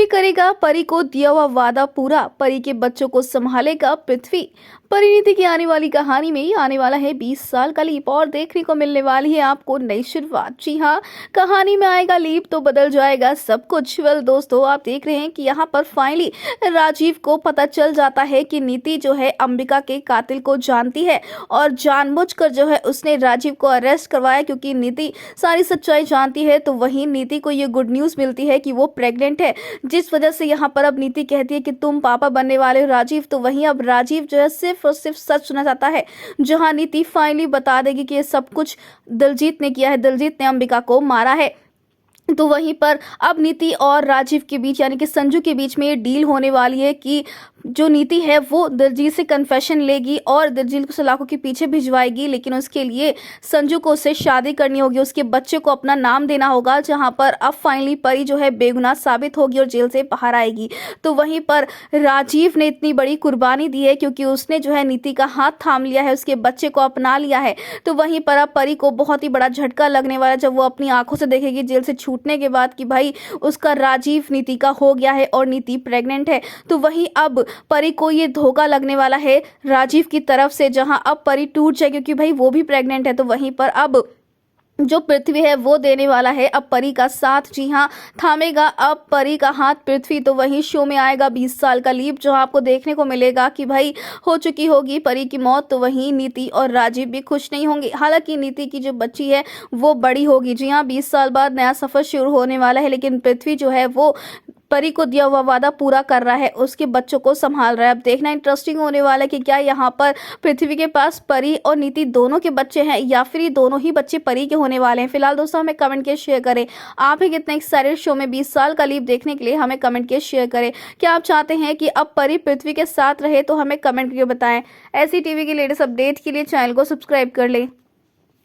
भी करेगा परी को दिया हुआ वादा पूरा, परी के बच्चों को संभालेगा पृथ्वी। परिणीति की आने वाली कहानी में आने वाला है 20 साल का लीप और देखने को मिलने वाली है आपको नई शुरुआत। जी हाँ, कहानी में आएगा लीप तो बदल जाएगा सब कुछ। वेल दोस्तों, आप देख रहे हैं कि यहाँ पर फाइनली राजीव को पता चल जाता है कि नीति जो है अंबिका के कातिल को जानती है और जानबूझकर जो है उसने राजीव को अरेस्ट करवाया, क्योंकि नीति सारी सच्चाई जानती है। तो वहीं नीति को ये गुड न्यूज मिलती है कि वो प्रेग्नेंट है, जिस वजह से यहाँ पर अब नीति कहती है कि तुम पापा बनने वाले हो राजीव। तो वहीं अब राजीव जो है सिर्फ और सिर्फ सच सुनना चाहता है, जहां नीति फाइनली बता देगी कि ये सब कुछ दिलजीत ने किया है, दिलजीत ने अंबिका को मारा है। तो वहीं पर अब नीति और राजीव के बीच यानी कि संजू के बीच में ये डील होने वाली है कि जो नीति है वो दिलजीत से कन्फेशन लेगी और दिलजीत को सलाखों के पीछे भिजवाएगी, लेकिन उसके लिए संजू को उससे शादी करनी होगी, उसके बच्चे को अपना नाम देना होगा। जहां पर अब फाइनली परी जो है बेगुनाह साबित होगी और जेल से बाहर आएगी। तो वहीं पर राजीव ने इतनी बड़ी कुर्बानी दी है क्योंकि उसने जो है नीति का हाथ थाम लिया है, उसके बच्चे को अपना लिया है। तो वहीं पर अब परी को बहुत ही बड़ा झटका लगने वाला है जब वो अपनी आंखों से देखेगी जेल से छूटने के बाद कि भाई उसका राजीव नीति का हो गया है और नीति प्रेग्नेंट है। तो वहीं अब परी को ये धोखा लगने वाला है राजीव की तरफ से, जहां अब परी टूट जाए क्योंकि भाई वो भी प्रेग्नेंट है। तो वहीं पर अब जो पृथ्वी है वो देने वाला है अब परी का साथ। जी हाँ, थामेगा अब परी का हाथ पृथ्वी। तो वहीं शो में आएगा 20 साल का लीप, जो आपको देखने को मिलेगा कि भाई हो चुकी होगी परी की मौत। तो वहीं नीति और राजीव भी खुश नहीं होंगे, हालांकि नीति की जो बच्ची है वो बड़ी होगी। जी हाँ, 20 साल बाद नया सफर शुरू होने वाला है, लेकिन पृथ्वी जो है वो परी को दिया हुआ वादा पूरा कर रहा है, उसके बच्चों को संभाल रहा है। अब देखना इंटरेस्टिंग होने वाला है कि क्या यहाँ पर पृथ्वी के पास परी और नीति दोनों के बच्चे हैं या फिर ये दोनों ही बच्चे परी के होने वाले हैं। फिलहाल दोस्तों हमें कमेंट के शेयर करें, आप ही कितने एक्साइटेड शो में 20 साल का लीप देखने के लिए, हमें कमेंट के शेयर करें। क्या आप चाहते हैं कि अब परी पृथ्वी के साथ रहे? तो हमें कमेंट करके बताएं। ऐसी टीवी की लेटेस्ट अपडेट के लिए चैनल को सब्सक्राइब कर लें।